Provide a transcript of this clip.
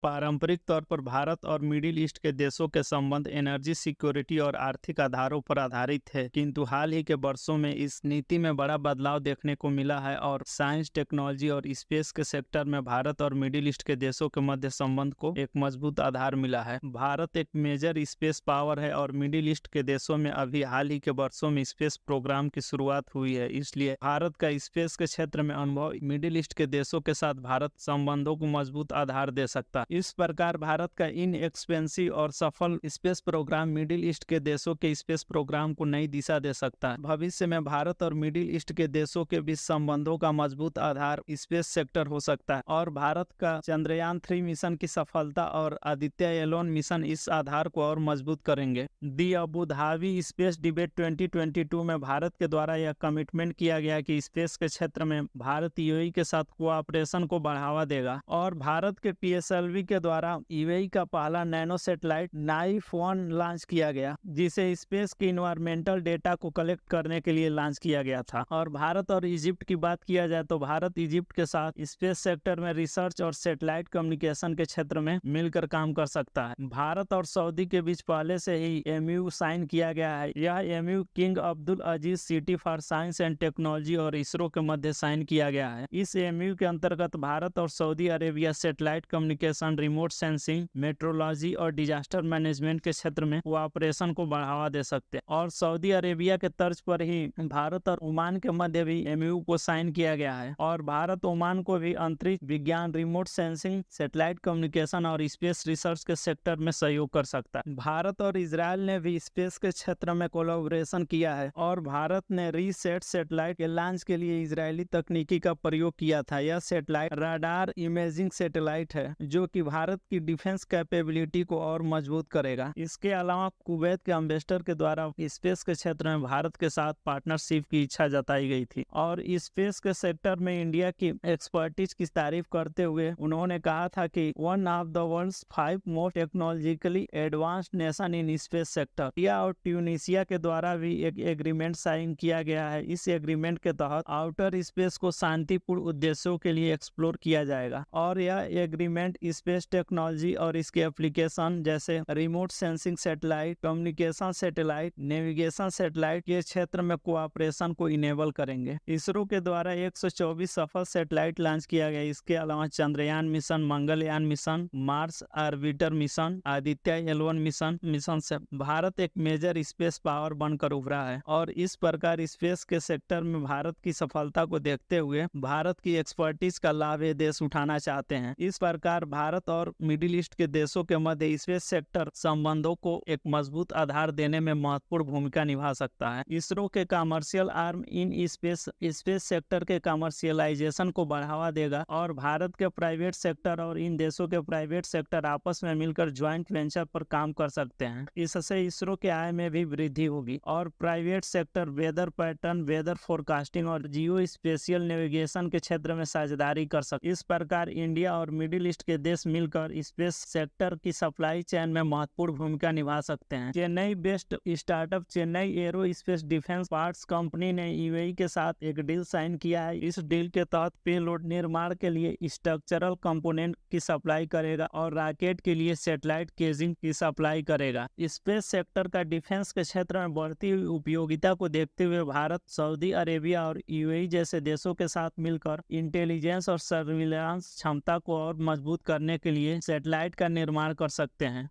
पारंपरिक तौर पर भारत और मिडिल ईस्ट के देशों के संबंध एनर्जी सिक्योरिटी और आर्थिक आधारों पर आधारित है, किंतु हाल ही के वर्षों में इस नीति में बड़ा बदलाव देखने को मिला है और साइंस, टेक्नोलॉजी और स्पेस के सेक्टर में भारत और मिडिल ईस्ट के देशों के मध्य संबंध को एक मजबूत आधार मिला है। भारत एक मेजर स्पेस पावर है और मिडिल ईस्ट के देशों में अभी हाल ही के वर्षों में स्पेस प्रोग्राम की शुरुआत हुई है, इसलिए भारत का स्पेस के क्षेत्र में अनुभव मिडिल ईस्ट के देशों के साथ भारत संबंधों को मजबूत आधार दे सकता है। इस प्रकार भारत का इन एक्सपेंसिव और सफल स्पेस प्रोग्राम मिडिल ईस्ट के देशों के स्पेस प्रोग्राम को नई दिशा दे सकता है। भविष्य में भारत और मिडिल ईस्ट के देशों के बीच संबंधों का मजबूत आधार स्पेस सेक्टर हो सकता है और भारत का चंद्रयान 3 मिशन की सफलता और आदित्य एल1 मिशन इस आधार को और मजबूत करेंगे। दी अबू धाबी स्पेस डिबेट 2022 में भारत के द्वारा यह कमिटमेंट किया गया कि स्पेस के क्षेत्र में भारत यूएई के साथ कोऑपरेशन को बढ़ावा देगा और भारत के पीएसएलवी के द्वारा यूएई का पहला नैनो सैटेलाइट नाइफ 1 लॉन्च किया गया, जिसे स्पेस के इन्वायरमेंटल डेटा को कलेक्ट करने के लिए लॉन्च किया गया था। और भारत और इजिप्ट की बात किया जाए तो भारत इजिप्ट के साथ स्पेस सेक्टर में रिसर्च और सैटेलाइट कम्युनिकेशन के क्षेत्र में मिलकर काम कर सकता है। भारत और सऊदी के बीच पहले से ही एमयू साइन किया गया है। यह MU king Abdul Aziz city for science and technology और इसरो के मध्य साइन किया गया है। इस एमयू के अंतर्गत भारत और Saudi Arabia satellite communication, remote sensing, metrology और डिजास्टर मैनेजमेंट के क्षेत्र में कोऑपरेशन को बढ़ावा दे सकते हैं। और सऊदी अरेबिया के तर्ज पर ही भारत और ओमान के मध्य भी एमयू को साइन किया गया है और भारत ओमान को भी अंतरिक्ष विज्ञान, रिमोट सेंसिंग, सैटेलाइट कम्युनिकेशन और स्पेस रिसर्च के सेक्टर में सहयोग कर सकता है। भारत और इजराइल ने भी स्पेस के क्षेत्र में कोलैबोरेशन किया है और भारत ने रीसेट सैटेलाइट के लॉन्च के लिए इजरायली तकनीकी का प्रयोग किया था। यह सैटेलाइट राडार इमेजिंग सैटेलाइट है जो कि भारत की डिफेंस कैपेबिलिटी को और मजबूत करेगा। इसके अलावा कुवैत के एम्बेसडर के द्वारा स्पेस के क्षेत्र में भारत के साथ पार्टनरशिप की इच्छा जताई गई थी और स्पेस के सेक्टर में इंडिया की एक्सपर्टीज की तारीफ करते हुए उन्होंने कहा था कि one of the world's 5 most technologically advanced nation in space sector. India और ट्यूनिसिया के द्वारा भी एक एग्रीमेंट साइन किया गया है। इस एग्रीमेंट के तहत आउटर स्पेस को शांतिपूर्ण उद्देश्यों के लिए एक्सप्लोर किया जाएगा और यह एग्रीमेंट स्पेस टेक्नोलॉजी और इसके एप्लीकेशन जैसे remote sensing satellite, communication satellite, navigation satellite के क्षेत्र में कोऑपरेशन को इनेबल करेंगे। इसरो के द्वारा 124 सफल सैटेलाइट लॉन्च किया गया। इसके अलावा Chandrayaan mission, Mangalyaan mission, Mars orbiter mission, Aditya L1 mission से भारत एक मेजर स्पेस पावर बनकर उभरा है और इस प्रकार स्पेस के सेक्टर में भारत की सफलता को देखते हुए भारत की एक्सपर्टीज का लाभ ये देश उठाना चाहते हैं। इस प्रकार भारत और मिडिल ईस्ट के देशों के मध्य स्पेस सेक्टर संबंधों को एक मजबूत आधार देने में महत्वपूर्ण भूमिका निभा सकता है। इसरो के कमर्शियल आर्म इन स्पेस सेक्टर के कमर्शियलाइजेशन को बढ़ावा देगा और भारत के प्राइवेट सेक्टर और इन देशों के प्राइवेट सेक्टर आपस में मिलकर ज्वाइंट वेंचर पर काम कर सकते हैं। इससे इसरो के आय में भी वृद्धि होगी और private sector weather pattern, weather forecasting और जियो स्पेशियल नेविगेशन के क्षेत्र में साझेदारी कर सकते। इस प्रकार इंडिया और मिडिल ईस्ट के देश मिलकर स्पेस सेक्टर की सप्लाई चेन में महत्वपूर्ण भूमिका निभा सकते हैं। Chennai based startup Chennai arrow space defence parts company ने यूएई के साथ एक डील साइन किया है। इस डील के तहत पेलोड निर्माण के लिए स्ट्रक्चरल कंपोनेंट की सप्लाई करेगा और रॉकेट के लिए सैटेलाइट केजिंग की सप्लाई करेगा। स्पेस सेक्टर का डिफेंस के क्षेत्र में बढ़ती हुई उपयोगिता को देखते हुए भारत, सऊदी अरेबिया और यूएई जैसे देशों के साथ मिलकर इंटेलिजेंस और सर्विलांस क्षमता को और मजबूत करने के लिए सैटेलाइट का निर्माण कर सकते हैं।